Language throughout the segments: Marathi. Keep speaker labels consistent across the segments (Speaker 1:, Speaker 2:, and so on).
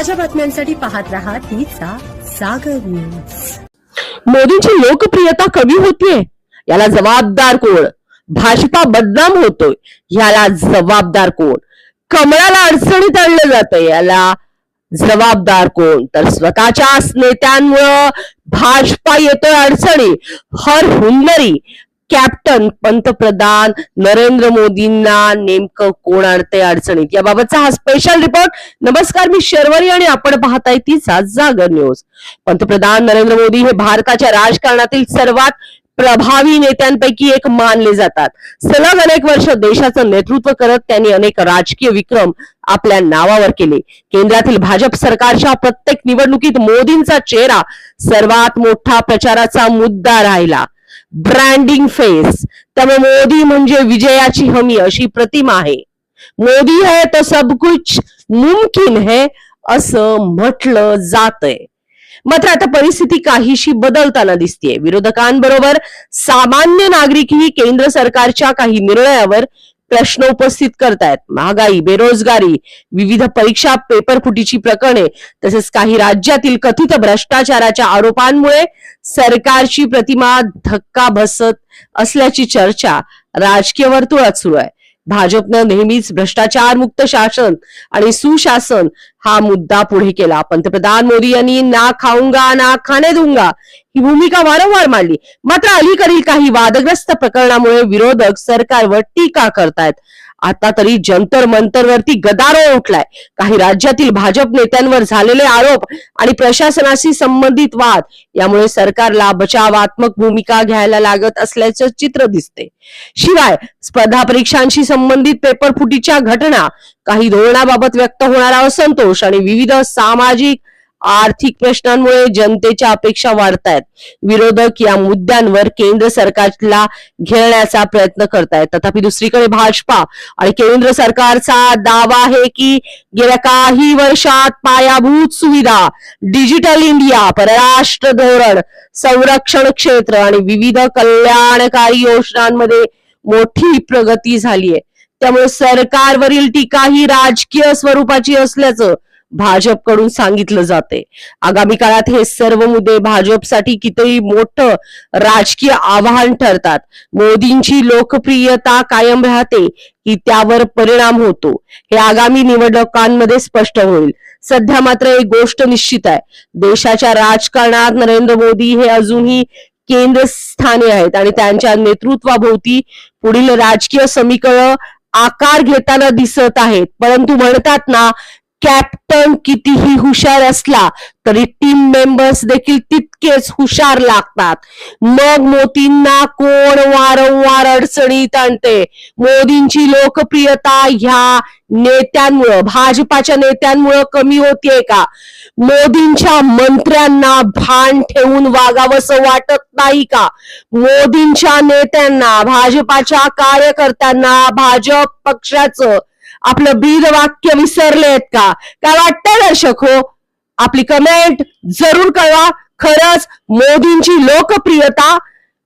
Speaker 1: ताज्या बातम्यांसाठी पाहत रहा तिचा सागर न्यूज।
Speaker 2: मोदींची लोकप्रियता कमी होतीये, याला जबाबदार कोण? भाजपा बदनाम होतोय, याला जबाबदार कोण? कमळाला अडचणीत आणलं जातंय, याला जबाबदार कोण? तर स्वतःच्याच नेत्यांमुळे भाजपा येतोय अडचणी। हर हुन्नरी कॅप्टन पंतप्रधान नरेंद्र मोदींना नेमकं कोण आणते अडचणीत, याबाबतचा हा स्पेशल रिपोर्ट। नमस्कार, मी शर्वरी आणि आपण पाहताय तिचा जागर न्यूज। पंतप्रधान नरेंद्र मोदी हे भारताच्या राजकारणातील सर्वात प्रभावी नेत्यांपैकी एक मानले जातात। सलग अनेक वर्ष देशाचं नेतृत्व करत त्यांनी अनेक राजकीय विक्रम आपल्या नावावर केले। केंद्रातील भाजप सरकारच्या प्रत्येक निवडणुकीत मोदींचा चेहरा सर्वात मोठा प्रचाराचा मुद्दा राहिला। ब्रँडिंग फेस, त्यामुळे मोदी म्हणजे विजयाची हमी अशी प्रतिमा आहे। मोदी है तो सब कुछ मुमकिन है असं म्हटलं जातंय। मात्र आता परिस्थिती काहीशी बदलताना दिसतेय। विरोधकांबरोबर सामान्य नागरिकही केंद्र सरकारच्या काही निर्णयावर प्रश्न उपस्थित करतायत। महागाई, बेरोजगारी, विविध परीक्षा पेपर फुटीची प्रकरणे तसेच काही राज्यातील कथित भ्रष्टाचाराच्या आरोपांमुळे सरकारची प्रतिमा धक्का बसत असल्याची चर्चा राजकीय वर्तुळात सुरू आहे। भाजपनं नेहमीच भ्रष्टाचार मुक्त शासन आणि सुशासन हा मुद्दा पुढे केला। पंतप्रधान मोदी यांनी ना खाऊंगा ना खाने दूंगा ही भूमिका वारंवार मांडली। मात्र अलीकडील काही वादग्रस्त प्रकरणामुळे विरोधक सरकारवर टीका करतायत। आता तरी जंतर मंतरवरती गदारोळ उठलाय। काही राज्यातील भाजप नेत्यांवर झालेले आरोप आणि प्रशासनाशी संबंधित वाद यामुळे सरकारला बचावात्मक भूमिका घ्यायला लागत असल्याचं चित्र दिसते। शिवाय स्पर्धा परीक्षांशी संबंधित पेपर फुटीच्या घटना, काही धोरणाबाबत व्यक्त होणारा असंतोष आणि विविध सामाजिक आर्थिक प्रश्नांमुळे जनतेच्या अपेक्षा वाढतायत। विरोधक या मुद्द्यांवर केंद्र सरकारला घेरण्याचा प्रयत्न करतायत। तथापि दुसरीकडे भाजपा आणि केंद्र सरकारचा दावा आहे की गेल्या काही वर्षात पायाभूत सुविधा, डिजिटल इंडिया, परराष्ट्र धोरण, संरक्षण क्षेत्र आणि विविध कल्याणकारी योजनांमध्ये मोठी प्रगती झाली आहे। त्यामुळे सरकारवरील टीका ही राजकीय स्वरूपाची असल्याचं भाजपकडून सांगितलं जाते। आगामी काळात हे सर्व मुद्दे भाजपसाठी किती मोठं राजकीय आव्हान ठरतात। मोदींची लोकप्रियता कायम राहते की त्यावर परिणाम होतो, हे आगामी निवडणुकांमध्ये स्पष्ट होईल। सध्या मात्र एक गोष्ट निश्चित आहे, देशाच्या राजकारणात नरेंद्र मोदी हे अजूनही केंद्रस्थानी आहेत आणि त्यांच्या नेतृत्वाभोवती पुढील राजकीय समीकरण आकार घेताना दिसत आहेत। परंतु म्हणतात ना, कॅप्टन कितीही हुशार असला तरी टीम मेंबर्स देखील तितकेच हुशार लागतात। मग मोदींना कोण वारंवार अडचणीत आणते? मोदींची लोकप्रियता ह्या नेत्यांमुळे, भाजपाच्या नेत्यांमुळे कमी होतीये का? मोदींच्या मंत्र्यांना भान ठेवून वागावंसं वाटत नाही का? मोदींच्या नेत्यांना, भाजपाच्या कार्यकर्त्यांना भाजप पक्षाचं आपलं ब्रीद वाक्य विसरलेत का? काय वाटतंय दर्शक हो? आपली कमेंट जरूर कळवा। खरंच मोदींची लोकप्रियता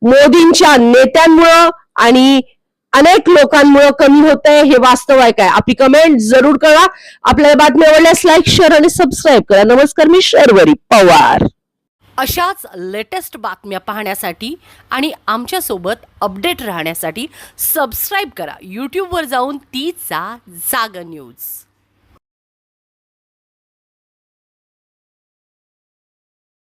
Speaker 2: मोदींच्या नेत्यांमुळे आणि अनेक लोकांमुळे कमी होतंय, हे वास्तव आहे काय? आपली कमेंट जरूर कळवा। आपल्याला बातमी आवडल्यास लाईक, शेअर आणि सबस्क्राईब करा। नमस्कार, मी शर्वरी पवार।
Speaker 3: अशाच लेटेस्ट बातम्या पाहण्यासाठी आणि आमच्या सोबत अपडेट राहण्यासाठी सबस्क्राइब करा। YouTube वर जाऊन तिचा जागर न्यूज।